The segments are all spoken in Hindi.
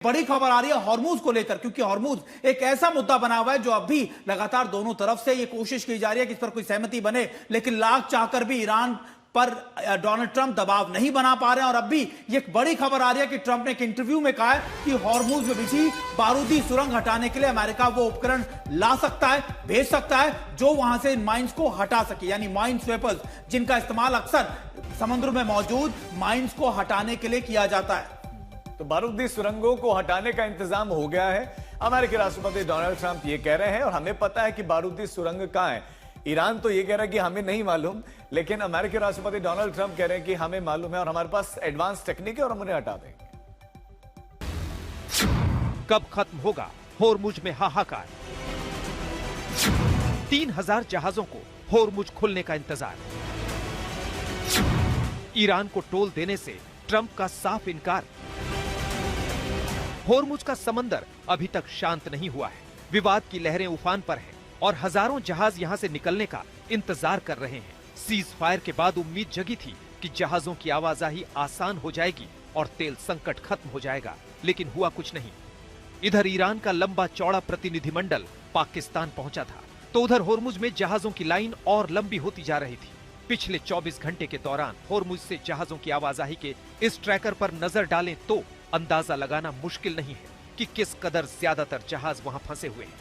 बड़ी खबर आ रही है हॉर्मूज को लेकर, क्योंकि हॉर्मूज एक ऐसा मुद्दा बना हुआ है जो अभी लगातार दोनों तरफ से ये कोशिश की जा रही है कि इस पर कोई सहमति बने, लेकिन लाख चाहकर भी ईरान पर डोनाल्ड ट्रंप दबाव नहीं बना पा रहे हैं। और अब भी ये बड़ी खबर आ रही है कि ट्रंप ने एक इंटरव्यू में कहा है कि हॉर्मूज में बिछी बारूदी सुरंग हटाने के लिए अमेरिका वो उपकरण ला सकता है, भेज सकता है जो वहां से माइंस को हटा सके, यानी माइन स्वेपर्स, जिनका इस्तेमाल अक्सर समुद्र में मौजूद माइंस को हटाने के लिए किया जाता है। तो बारूदी सुरंगों को हटाने का इंतजाम हो गया है। अमेरिकी राष्ट्रपति डोनाल्ड ट्रंप ये कह रहे हैं और हमें पता है कि बारूदी सुरंग कहां है। ईरान तो ये कह रहा है कि हमें नहीं मालूम, लेकिन अमेरिकी राष्ट्रपति डोनाल्ड ट्रंप कह रहे हैं कि हमें मालूम है और हमारे पास एडवांस टेक्निक है और हम उन्हें हटा देंगे। कब खत्म होगा होर्मुज में हाहाकार? 3000 जहाजों को होर्मुज खुलने का इंतजार। ईरान को टोल देने से ट्रंप का साफ इनकार। होर्मुज का समंदर अभी तक शांत नहीं हुआ है। विवाद की लहरें उफान पर हैं और हजारों जहाज यहां से निकलने का इंतजार कर रहे हैं। सीज फायर के बाद उम्मीद जगी थी कि जहाजों की आवाजाही आसान हो जाएगी और तेल संकट खत्म हो जाएगा, लेकिन हुआ कुछ नहीं। इधर ईरान का लंबा चौड़ा प्रतिनिधिमंडल पाकिस्तान पहुंचा था, तो उधर होर्मुज में जहाजों की लाइन और लंबी होती जा रही थी। पिछले 24 घंटे के दौरान होर्मुज से जहाजों की आवाजाही के इस ट्रैकर पर नजर डालें तो अंदाजा लगाना मुश्किल नहीं है कि किस कदर ज्यादातर जहाज वहां फंसे हुए हैं।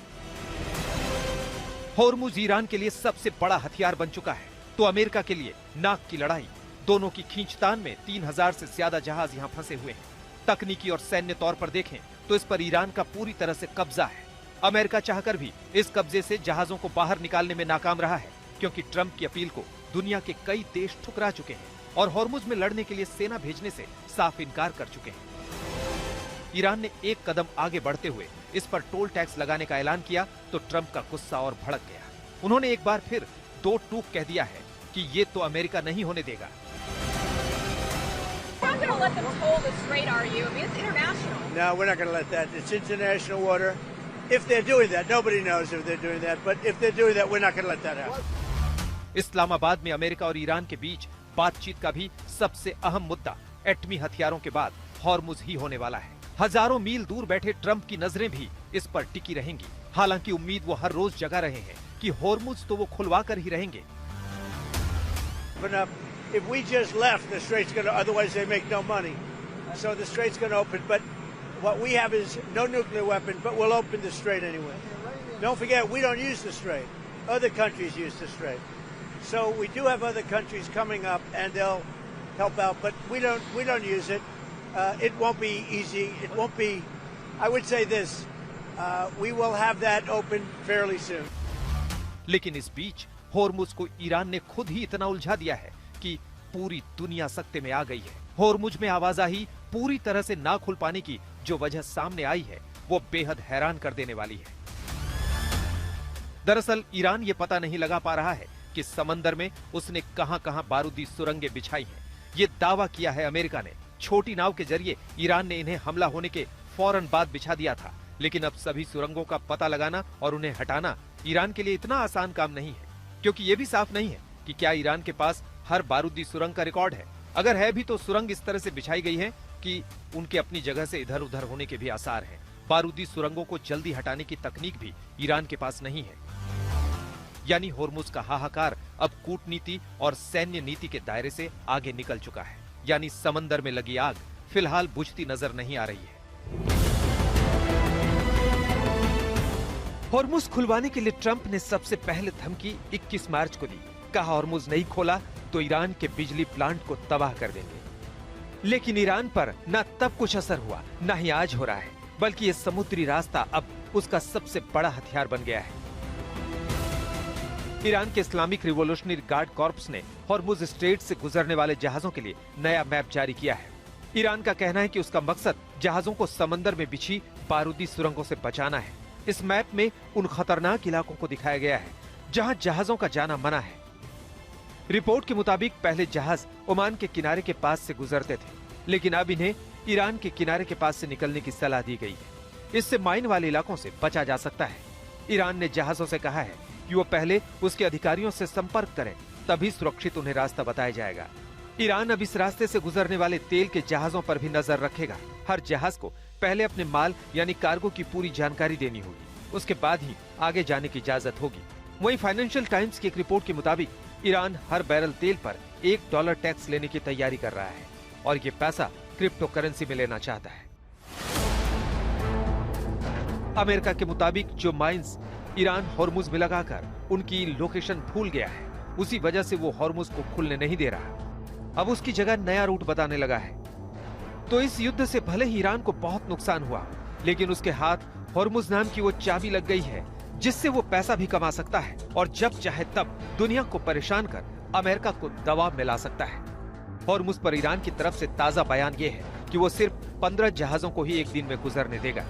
होर्मुज ईरान के लिए सबसे बड़ा हथियार बन चुका है, तो अमेरिका के लिए नाक की लड़ाई। दोनों की खींचतान में 3000 से ज्यादा जहाज यहां फंसे हुए हैं। तकनीकी और सैन्य तौर पर देखें तो इस पर ईरान का पूरी तरह से कब्जा है। अमेरिका चाहकर भी इस कब्जे से जहाजों को बाहर निकालने में नाकाम रहा है, क्योंकि ट्रंप की अपील को दुनिया के कई देश ठुकरा चुके हैं और होर्मुज में लड़ने के लिए सेना भेजने से साफ इनकार कर चुके हैं। ईरान ने एक कदम आगे बढ़ते हुए इस पर टोल टैक्स लगाने का ऐलान किया तो ट्रंप का गुस्सा और भड़क गया। उन्होंने एक बार फिर दो टूक कह दिया है कि ये तो अमेरिका नहीं होने देगा। No, we're not going to let that. It's international water. If they're doing that, nobody knows if they're doing that. But if they're doing that, we're not going to let that happen. Islamabad में अमेरिका और ईरान के बीच बातचीत का भी सबसे अहम मुद्दा एटमी हथियारों के बाद हॉर्मुज ही होने वाला है। हजारों मील दूर बैठे ट्रंप की नजरें भी इस पर टिकी रहेंगी। हालांकि उम्मीद वो हर रोज जगा रहे हैं कि हॉर्मुज तो वो खुलवा कर ही रहेंगे। If we just left, the strait's going to, otherwise they make no money. So the strait's going to open, but what we have is no nuclear weapon, but we'll open the strait anyway. Don't forget, we don't use the strait. Other countries use the strait. So we do have other countries coming up and they'll help out, but we don't use it. It won't be easy. It won't be, I would say this, we will have that open fairly soon. लेकिन इस बीच होर्मुज को ईरान ने खुद ही इतना उलझा दिया है कि पूरी दुनिया सकते में आ गई है। होर्मुज में आवाजाही पूरी तरह से ना खुल पाने की जो वजह सामने आई है वो बेहद हैरान कर देने वाली है। दरअसल ईरान ये पता नहीं लगा पा रहा है कि समंदर में उसने कहां-कहां बारूदी सुरंगें बिछाई हैं। ये दावा किया है अमेरिका ने। छोटी नाव के जरिए ईरान ने इन्हें हमला होने के फौरन बाद बिछा दिया था, लेकिन अब सभी सुरंगों का पता लगाना और उन्हें हटाना ईरान के लिए इतना आसान काम नहीं है, क्योंकि ये भी साफ नहीं है कि क्या ईरान के पास हर बारूदी सुरंग का रिकॉर्ड है। अगर है भी तो सुरंग इस तरह से बिछाई गई है कि उनके अपनी जगह से इधर उधर होने के भी आसार हैं। बारूदी सुरंगों को जल्दी हटाने की तकनीक भी ईरान के पास नहीं है। यानी होर्मुज का हाहाकार अब कूटनीति और सैन्य नीति के दायरे से आगे निकल चुका है। यानी समंदर में लगी आग फिलहाल बुझती नजर नहीं आ रही है। होर्मुज खुलवाने के लिए ट्रंप ने सबसे पहले धमकी 21 मार्च को दी। कहा होर्मुज नहीं खोला तो ईरान के बिजली प्लांट को तबाह कर देंगे। लेकिन ईरान पर न तब कुछ असर हुआ, न ही आज हो रहा है, बल्कि ये समुद्री रास्ता अब उसका सबसे बड़ा हथियार बन गया है। ईरान के इस्लामिक रिवोल्यूशनरी गार्ड कॉर्प्स ने होर्मुज स्ट्रेट से गुजरने वाले जहाजों के लिए नया मैप जारी किया है। ईरान का कहना है कि उसका मकसद जहाजों को समंदर में बिछी बारूदी सुरंगों से बचाना है। इस मैप में उन खतरनाक इलाकों को दिखाया गया है जहां जहाजों का जाना मना है। रिपोर्ट के मुताबिक पहले जहाज ओमान के किनारे के पास से गुजरते थे, लेकिन अब इन्हें ईरान के किनारे के पास से निकलने की सलाह दी गई है। इससे माइन वाले इलाकों से बचा जा सकता है। ईरान ने जहाजों से कहा है कि वो पहले उसके अधिकारियों से संपर्क करें, तभी सुरक्षित उन्हें रास्ता बताया जाएगा। ईरान अब इस रास्ते से गुजरने वाले तेल के जहाजों पर भी नजर रखेगा। हर जहाज को पहले अपने माल यानी कार्गो की पूरी जानकारी देनी होगी, उसके बाद ही आगे जाने की इजाजत होगी। वहीं फाइनेंशियल टाइम्स की एक रिपोर्ट के मुताबिक ईरान हर बैरल तेल पर $1 टैक्स लेने की तैयारी कर रहा है और ये पैसा क्रिप्टो करेंसी में लेना चाहता है। अमेरिका के मुताबिक जो माइंस ईरान हॉर्मुज में लगाकर उनकी लोकेशन भूल गया है, उसी वजह से वो हॉर्मुज को खुलने नहीं दे रहा। अब उसकी जगह नया रूट बताने लगा है। तो इस युद्ध से भले ही ईरान को बहुत नुकसान हुआ, लेकिन उसके हाथ हॉर्मुज नाम की वो चाबी लग गई है जिससे वो पैसा भी कमा सकता है और जब चाहे तब दुनिया को परेशान कर अमेरिका को दबाव में ला सकता है। हॉर्मुज पर ईरान की तरफ से ताजा बयान ये है कि वो सिर्फ 15 जहाजों को ही एक दिन में गुजरने देगा,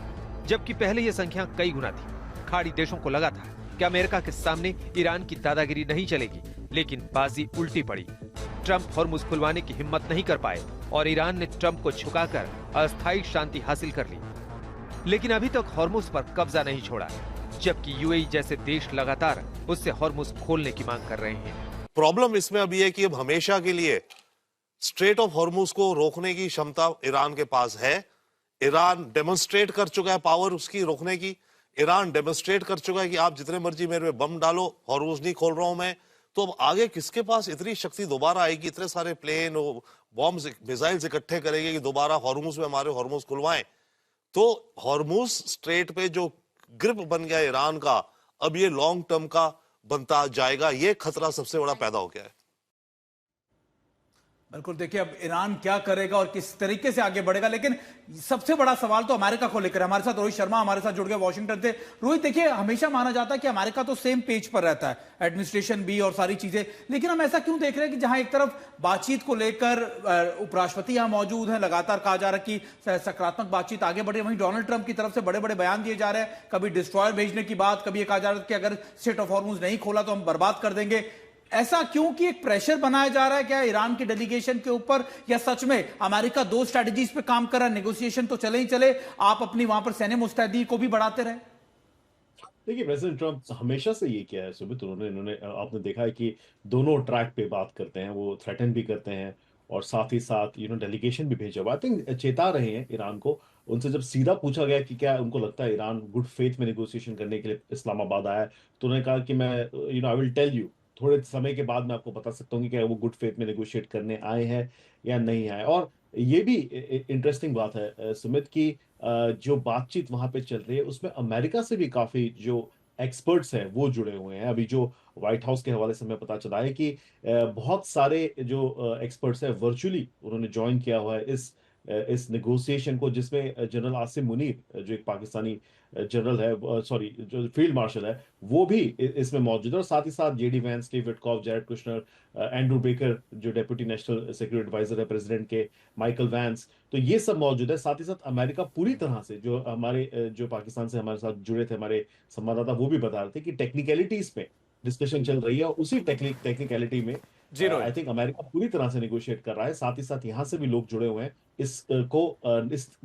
जबकि पहले ये संख्या कई गुना थी। खाड़ी देशों को लगा था कि अमेरिका के सामने ईरान की दादागिरी नहीं चलेगी, लेकिन बाजी उल्टी पड़ी। ट्रंप हॉर्मुज खुलवाने की हिम्मत नहीं कर पाए और ईरान ने ट्रंप को झुकाकर अस्थायी शांति हासिल कर ली। लेकिन अभी तक हॉर्मुज पर कब्जा नहीं छोड़ा, जबकि यूएई जैसे देश लगातार उससे हॉर्मुज खोलने की मांग कर रहे हैं। प्रॉब्लम इसमें अभी है कि अब हमेशा के लिए स्ट्रेट ऑफ हॉर्मुज को रोकने की क्षमता ईरान के पास है। ईरान डेमोन्स्ट्रेट कर चुका है पावर उसकी रोकने की। ईरान डेमोन्स्ट्रेट कर चुका है कि आप जितने मर्जी मेरे पे बम डालो, हॉर्मुज नहीं खोल रहा हूं मैं। तो अब आगे किसके पास इतनी शक्ति दोबारा आएगी, इतने सारे प्लेन बॉम्ब्स मिसाइल्स इकट्ठे करेंगे कि दोबारा हॉर्मुज में हमारे हॉर्मुज खुलवाएं। तो हॉर्मुज स्ट्रेट पे जो ग्रिप बन गया ईरान का, अब ये लॉन्ग टर्म का बनता जाएगा। ये खतरा सबसे बड़ा पैदा हो गया है। बिल्कुल, देखिए अब ईरान क्या करेगा और किस तरीके से आगे बढ़ेगा, लेकिन सबसे बड़ा सवाल तो अमेरिका को लेकर। हमारे साथ रोहित शर्मा हमारे साथ जुड़ गए वॉशिंगटन से। रोहित, देखिए हमेशा माना जाता है कि अमेरिका तो सेम पेज पर रहता है, एडमिनिस्ट्रेशन भी और सारी चीजें, लेकिन हम ऐसा क्यों देख रहे हैं कि जहां एक तरफ बातचीत को लेकर उपराष्ट्रपति यहां मौजूद है, लगातार कहा जा रहा है कि सकारात्मक बातचीत आगे बढ़े, वहीं डोनाल्ड ट्रंप की तरफ से बड़े बड़े बयान दिए जा रहे हैं। कभी डिस्ट्रॉयर भेजने की बात, कभी कहा जा रहा है कि अगर स्ट्रेट ऑफ हॉर्मुज नहीं खोला तो हम बर्बाद कर देंगे। ऐसा क्यों कि एक प्रेशर बनाया जा रहा है क्या ईरान की डेलीगेशन के ऊपर, या सच में अमेरिका दो स्ट्रेटजीज पे काम कर रहा है? नेगोशिएशन तो चले ही चले, आप अपनी वहां पर सैन्य मुस्तैदी को भी बढ़ाते रहे। देखिए, प्रेसिडेंट ट्रंप हमेशा से ये किया है सुमित। इन्होंने आपने देखा है कि दोनों ट्रैक पे बात करते हैं, वो थ्रेटन भी करते हैं और साथ ही साथ डेलीगेशन भी भेजा हुआ। आई थिंक चेता रहे हैं ईरान को। उनसे जब सीधा पूछा गया कि क्या उनको लगता है ईरान गुड फेथ में नेगोशिएशन करने के लिए इस्लामाबाद आया है, तो उन्होंने कहा कि मैं आई विल टेल यू, थोड़े समय के बाद मैं आपको बता सकता हूँ कि क्या वो गुड फेथ में नेगोशिएट करने आए हैं या नहीं आए। और ये भी इंटरेस्टिंग बात है सुमित की जो बातचीत वहां पे चल रही है उसमें अमेरिका से भी काफी जो एक्सपर्ट्स हैं वो जुड़े हुए हैं। अभी जो व्हाइट हाउस के हवाले से हमें पता चला है कि बहुत सारे जो एक्सपर्ट्स हैं वर्चुअली उन्होंने ज्वाइन किया हुआ है इस नेगोशिएशन को, जिसमें जनरल आसिम मुनीर जो एक पाकिस्तानी जनरल है, सॉरी जो फील्ड मार्शल है, वो भी इसमें मौजूद है। और साथ ही साथ JD Vance, Steve Witkoff, Jared Kushner, Andrew baker जो डेप्यूटी नेशनल सिक्योरिटी एडवाइजर है प्रेसिडेंट के, माइकल वैंस, तो ये सब मौजूद है। साथ ही साथ अमेरिका पूरी तरह से जो हमारे जो पाकिस्तान से हमारे साथ जुड़े थे हमारे संवाददाता, वो भी बता रहे थे कि टेक्निकलिटीज पे डिस्कशन चल रही है और उसी टेक्निकलिटी में आई थिंक अमेरिका पूरी तरह से नेगोशिएट कर रहा है। साथ ही साथ यहाँ से भी लोग जुड़े हुए हैं इस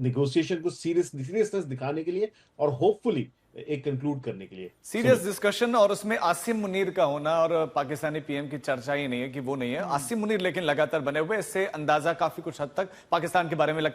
नेगोशिएशन को सीरियसनेस दिखाने के लिए और होपफुली एक कंक्लूड करने के लिए। सीरियस डिस्कशन, और उसमें आसिम मुनीर का होना और पाकिस्तानी पीएम की चर्चा ही नहीं है कि वो नहीं है। आसिम मुनीर लेकिन लगातार बने हुए, इससे अंदाजा काफी कुछ हद तक पाकिस्तान के बारे में लगता है।